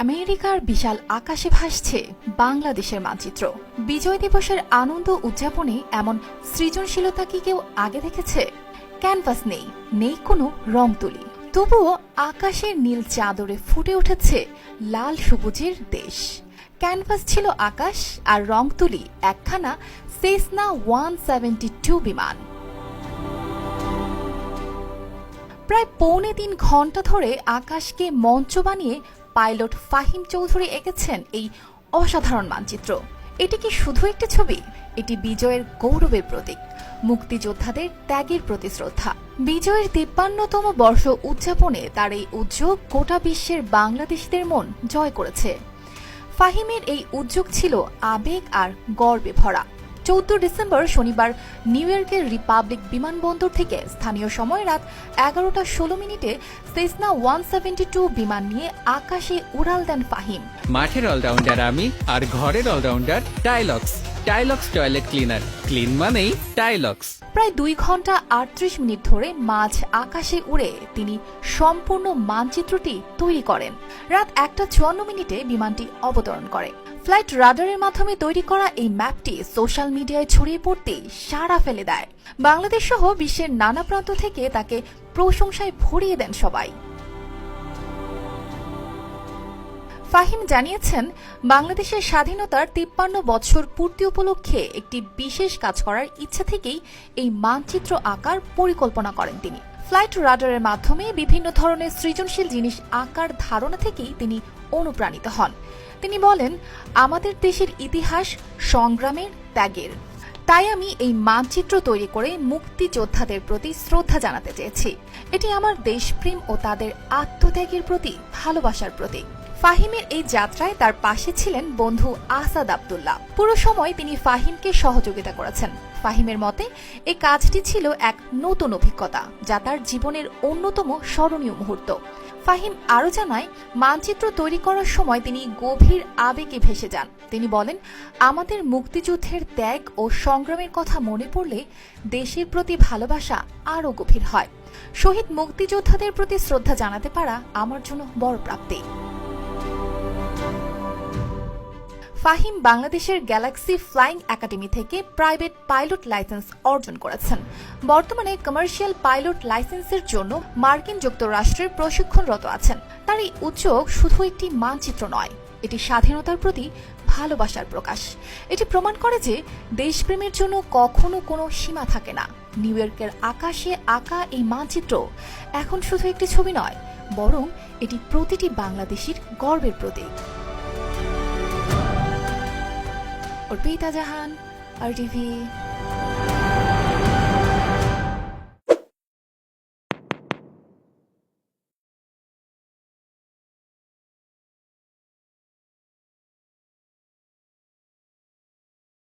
আমেরিকার বিশাল আকাশে ভাসছে বাংলাদেশের মানচিত্র। বিজয় দিবসের আনন্দ উদযাপনে এমন সৃজনশীলতা কি কেউ আগে দেখেছে? ক্যানভাস নেই, নেই কোনো রং তুলি, তবুও আকাশের নীল চাদরে ফুটে উঠেছে লাল সবুজের দেশ। ক্যানভাস ছিল আকাশ আর রং তুলি একখানা সেসনা 172 বিমান। প্রায় 3.25 ঘন্টা ধরে আকাশকে মঞ্চ বানিয়ে পাইলট ফাহিম চৌধুরী এঁকেছেন এই অসাধারণ মানচিত্র। এটি কি শুধু একটি ছবি? এটি বিজয়ের গৌরবের প্রতীক, মুক্তিযোদ্ধাদের ত্যাগের প্রতি শ্রদ্ধা। বিজয়ের 53তম বর্ষ উদযাপনে তার এই উদ্যোগ গোটা বিশ্বের বাংলাদেশিদের মন জয় করেছে। ফাহিমের এই উদ্যোগ ছিল আবেগ আর গর্বে ভরা। 14 ডিসেম্বর শনিবার নিউ ইয়র্কের রিপাবলিক বিমানবন্দর থেকে স্থানীয় সময় রাত 11:16 সেসনা 172 বিমান নিয়ে আকাশে উড়াল দেন ফাহিম। মাঠের অলরাউন্ডার আমি, আর ঘরের allrounder Tylox. Tylox toilet cleaner, clean মানেই টাইলক্স। প্রায় 2 ঘন্টা 38 মিনিট ধরে মাঝ আকাশে উড়ে তিনি সম্পূর্ণ মানচিত্রটি তৈরি করেন। রাত 1:54 বিমানটি অবতরণ করে। ফ্লাইট রাডারের মাধ্যমে তৈরি করা এই ম্যাপটি সোশ্যাল মিডিয়ায় ছড়িয়ে পড়তে সাড়া ফেলে দেয়। বাংলাদেশ সহ বিশ্বের নানা প্রান্ত থেকে তাকে প্রশংসায় ভরিয়ে দেন সবাই। ফাহিম জানিয়েছেন, বাংলাদেশের স্বাধীনতার 53 বছর পূর্তি উপলক্ষে একটি বিশেষ কাজ করার ইচ্ছা থেকেই এই মানচিত্র আঁকার পরিকল্পনা করেন তিনি। ফ্লাইট রাডারের মাধ্যমে বিভিন্ন ধরনের সৃজনশীল জিনিস আঁকার ধারণা থেকেই তিনি অনুপ্রাণিত হন। তিনি বলেন, আমাদের দেশের ইতিহাস সংগ্রামের, ত্যাগের। তাই আমি এই মানচিত্র তৈরি করে মুক্তিযোদ্ধাদের প্রতি শ্রদ্ধা জানাতে চেয়েছি। এটি আমার দেশপ্রেম ও তাদের আত্মত্যাগের প্রতি ভালোবাসার প্রতীক। ফাহিমের এই যাত্রায় তার পাশে ছিলেন বন্ধু আসাদ আব্দুল্লাহ। পুরো সময় তিনি ফাহিমকে সহযোগিতা করেছেন। ফাহিমের মতে এই কাজটি ছিল এক নতুন অভিজ্ঞতা, যা তার জীবনের অন্যতম স্মরণীয় মুহূর্ত। ফাহিম আরও জানায়, মানচিত্র তৈরি করার সময় তিনি গভীর আবেগে ভেসে যান। তিনি বলেন, আমাদের মুক্তিযুদ্ধের ত্যাগ ও সংগ্রামের কথা মনে পড়লে দেশের প্রতি ভালোবাসা আরও গভীর হয়। শহীদ মুক্তিযোদ্ধাদের প্রতি শ্রদ্ধা জানাতে পারা আমার জন্য বড় প্রাপ্তি। ফাহিম বাংলাদেশের গ্যালাক্সি ফ্লাইং একাডেমি থেকে প্রাইভেট পাইলট লাইসেন্স অর্জন করেছেন। বর্তমানে কমার্শিয়াল পাইলট লাইসেন্সের জন্য মার্কিন যুক্তরাষ্ট্রের প্রশিক্ষণরত আছেন। তার এই উদ্যোগ শুধু একটি মানচিত্র নয়, এটি স্বাধীনতার প্রতি ভালোবাসার প্রকাশ। এটি প্রমাণ করে যে দেশপ্রেমের জন্য কখনো কোনো সীমা থাকে না। নিউ ইয়র্কের আকাশে আঁকা এই মানচিত্র এখন শুধু একটি ছবি নয়, বরং এটি প্রতিটি বাংলাদেশির গর্বের প্রতীক। অর্পিতা জাহান, RTV।